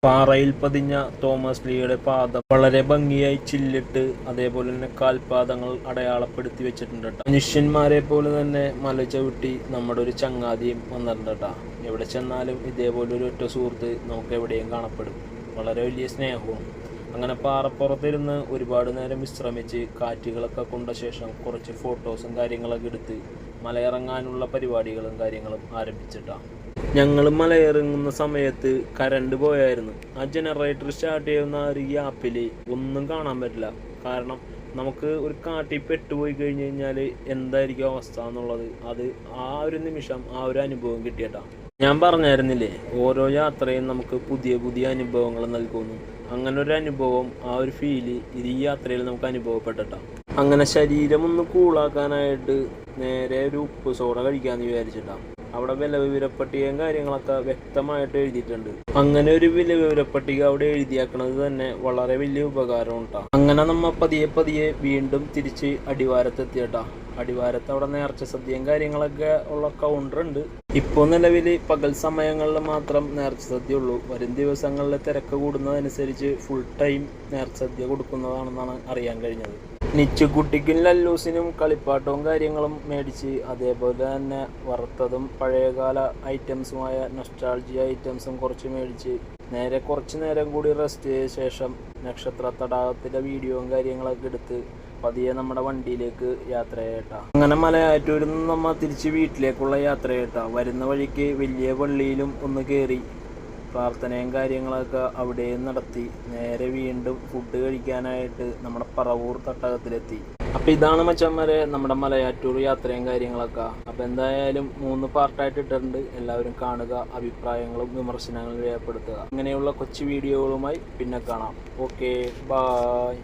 പാറയിൽ പതിഞ്ഞ തോമസ് ലീയുടെ പാദം വളരെ ഭംഗിയായി ചില്ലിട്ട് അതേപോലെ തന്നെ കാൽപാദങ്ങൾ അടയാളപ്പെടുത്തി വെച്ചിട്ടുണ്ട് കേട്ടോ. മനുഷ്യന്മാരെ പോലെ തന്നെ മല ചവിട്ടി നമ്മുടെ ഒരു ചങ്ങാതിയും വന്നിട്ടുണ്ട് കേട്ടോ. എവിടെ ചെന്നാലും ഇതേപോലെ ഒരു ഒറ്റ സുഹൃത്ത് നമുക്ക് എവിടെയും കാണപ്പെടും. വളരെ വലിയ സ്നേഹവും. അങ്ങനെ പാറപ്പുറത്തിരുന്ന് ഒരുപാട് നേരം വിശ്രമിച്ച് കാറ്റുകളൊക്കെ കൊണ്ട ശേഷം കുറച്ച് ഫോട്ടോസും കാര്യങ്ങളൊക്കെ എടുത്ത് മലയിറങ്ങാനുള്ള പരിപാടികളും കാര്യങ്ങളും ആരംഭിച്ചിട്ടാണ്. ഞങ്ങൾ മലയിറങ്ങുന്ന സമയത്ത് കറണ്ട് പോയായിരുന്നു. ആ ജനറേറ്റർ സ്റ്റാർട്ട് ചെയ്യുന്ന ഒരു ഗ്യാപ്പിൽ ഒന്നും കാണാൻ പറ്റില്ല. കാരണം നമുക്ക് ഒരു കാട്ടിൽ പെട്ടുപോയി കഴിഞ്ഞ് കഴിഞ്ഞാൽ എന്തായിരിക്കും അവസ്ഥ എന്നുള്ളത് അത് ആ ഒരു നിമിഷം ആ ഒരു അനുഭവം കിട്ടിയിട്ടാണ്. ഞാൻ പറഞ്ഞായിരുന്നില്ലേ, ഓരോ യാത്രയും നമുക്ക് പുതിയ പുതിയ അനുഭവങ്ങൾ നൽകുന്നു. അങ്ങനെ ഒരു അനുഭവം, ആ ഒരു ഫീല് ഈ യാത്രയിൽ നമുക്ക് അനുഭവപ്പെട്ടിട്ടാണ്. അങ്ങനെ ശരീരം ഒന്ന് കൂളാക്കാനായിട്ട് നേരെ ഒരു ഉപ്പ് സോഡ കഴിക്കാമെന്ന് വിചാരിച്ചിട്ടാണ്. അവിടെ വിലവിവരപ്പട്ടികയും കാര്യങ്ങളൊക്കെ വ്യക്തമായിട്ട് എഴുതിയിട്ടുണ്ട്. അങ്ങനെ ഒരു വിലവിവരപ്പട്ടിക അവിടെ എഴുതിയാക്കണത് തന്നെ വളരെ വലിയ ഉപകാരം ഉണ്ടാ. അങ്ങനെ നമ്മ പതിയെ പതിയെ വീണ്ടും തിരിച്ച് അടിവാരത്തെത്തിയട്ടാ. അടിവാരത്ത് അവിടെ നേർച്ച സദ്യയും കാര്യങ്ങളൊക്കെ ഉള്ള കൗണ്ടർ ഉണ്ട്. ഇപ്പോൾ നിലവിൽ പകൽ സമയങ്ങളിൽ മാത്രം നേർച്ച സദ്യ ഉള്ളൂ. വരും ദിവസങ്ങളിൽ തിരക്ക് കൂടുന്നതനുസരിച്ച് ഫുൾ ടൈം നേർച്ച സദ്യ കൊടുക്കുന്നതാണെന്നാണ് അറിയാൻ കഴിഞ്ഞത്. നിച്ചുകുട്ടിക്കും ലല്ലൂസിനും കളിപ്പാട്ടവും കാര്യങ്ങളും മേടിച്ച് അതേപോലെ തന്നെ വറുത്തതും പഴയകാല ഐറ്റംസുമായ നൊസ്റ്റാൾജിയ ഐറ്റംസും കുറച്ച് മേടിച്ച് നേരെ കുറച്ച് നേരം കൂടി റെസ്റ്റ് ചെയ്ത ശേഷം നക്ഷത്ര തടാകത്തിലെ വീഡിയോയും കാര്യങ്ങളൊക്കെ എടുത്ത് പതിയെ നമ്മുടെ വണ്ടിയിലേക്ക് യാത്ര ചെയ്യട്ടാ. അങ്ങനെ മലയാറ്റൂരിൽ നിന്ന് നമ്മൾ തിരിച്ച് വീട്ടിലേക്കുള്ള യാത്ര ചെയ്യട്ടാ. വരുന്ന വഴിക്ക് വലിയ പള്ളിയിലും ഒന്ന് കയറി പ്രാർത്ഥനയും കാര്യങ്ങളൊക്കെ അവിടെയും നടത്തി നേരെ വീണ്ടും ഫുഡ് കഴിക്കാനായിട്ട് നമ്മുടെ പറവൂർ തട്ടകത്തിലെത്തി. അപ്പം ഇതാണ് മച്ചന്മാരെ നമ്മുടെ മലയാറ്റൂർ യാത്രയും കാര്യങ്ങളൊക്കെ. അപ്പം എന്തായാലും 3 പാർട്ടായിട്ട് ഇട്ടിട്ടുണ്ട്. എല്ലാവരും കാണുക, അഭിപ്രായങ്ങളും വിമർശനങ്ങളും രേഖപ്പെടുത്തുക. അങ്ങനെയുള്ള കൊച്ചു വീഡിയോകളുമായി പിന്നെ കാണാം. Okay, bye.